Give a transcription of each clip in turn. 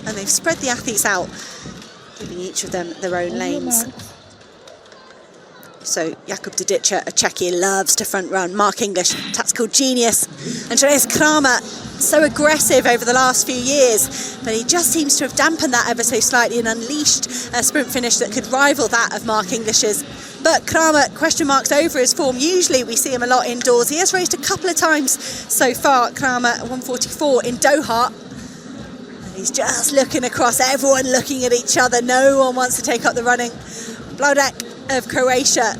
and they've spread the athletes out, giving each of them their own lanes. So Jakub Dedica, a Czechia, loves to front run. Mark English, tactical genius. Andreas Kramer, so aggressive over the last few years, but he just seems to have dampened that ever so slightly and unleashed a sprint finish that could rival that of Mark English's. But Kramer, question marks over his form. Usually we see him a lot indoors. He has raced a couple of times so far, Kramer, 1:44 in Doha. And he's just looking across, everyone looking at each other. No one wants to take up the running. Blaudek of Croatia,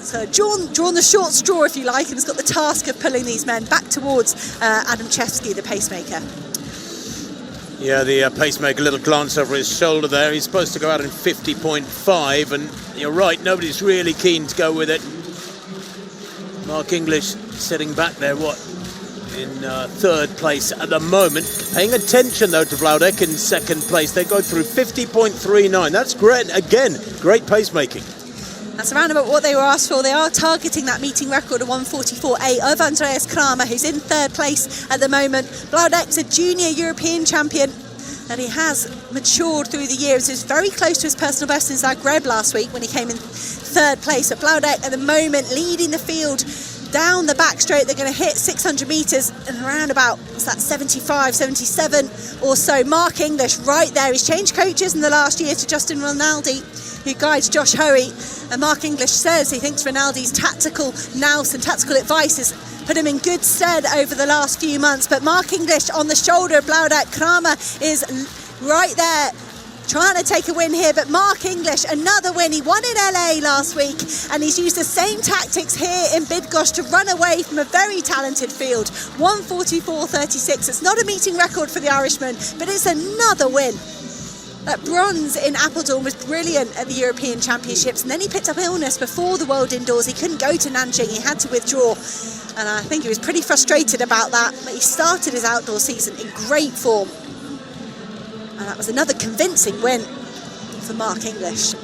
so drawn the short straw, if you like, and has got the task of pulling these men back towards Adam Chevsky, the pacemaker. Yeah, the pacemaker, little glance over his shoulder there. He's supposed to go out in 50.5, and you're right, nobody's really keen to go with it. Mark English sitting back there, in third place at the moment. Paying attention, though, to Blaudek in second place. They go through 50.39. That's great. Again, great pacemaking. That's around about what they were asked for. They are targeting that meeting record of 1:44.8 of Andreas Kramer, who's in third place at the moment. Blaudek's a junior European champion, and he has matured through the years. He was very close to his personal best in Zagreb last week when he came in third place. But Blaudek at the moment leading the field down the back straight. They're going to hit 600 metres and around about, what's that, 75, 77 or so. Mark English right there. He's changed coaches in the last year to Justin Rinaldi, who guides Josh Hoey. And Mark English says he thinks Rinaldi's tactical nous and tactical advice has put him in good stead over the last few months. But Mark English on the shoulder of Blaudek. Kramer is right there, trying to take a win here, but Mark English, another win. He won in LA last week, and he's used the same tactics here in Bydgoszcz to run away from a very talented field. 1:44.36. It's not a meeting record for the Irishman, but it's another win. That bronze in Apeldoorn was brilliant at the European Championships, and then he picked up illness before the World Indoors. He couldn't go to Nanjing, he had to withdraw, and I think he was pretty frustrated about that, but he started his outdoor season in great form. And that was another convincing win for Mark English.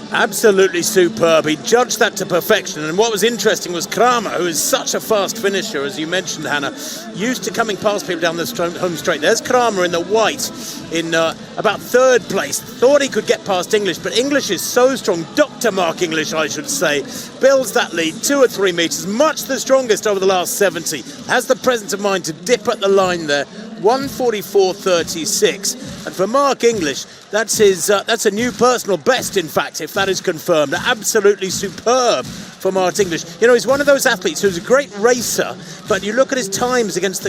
Absolutely superb. He judged that to perfection. And what was interesting was Kramer, who is such a fast finisher, as you mentioned, Hannah, used to coming past people down the home straight. There's Kramer in the white in about third place. Thought he could get past English, but English is so strong. Dr. Mark English, I should say, builds that lead 2 or 3 metres, much the strongest over the last 70. Has the presence of mind to dip at the line there. 1:44.36, and for Mark English, that's a new personal best, in fact, if that is confirmed. Absolutely superb for Mark English. You know, he's one of those athletes who's a great racer, but you look at his times against the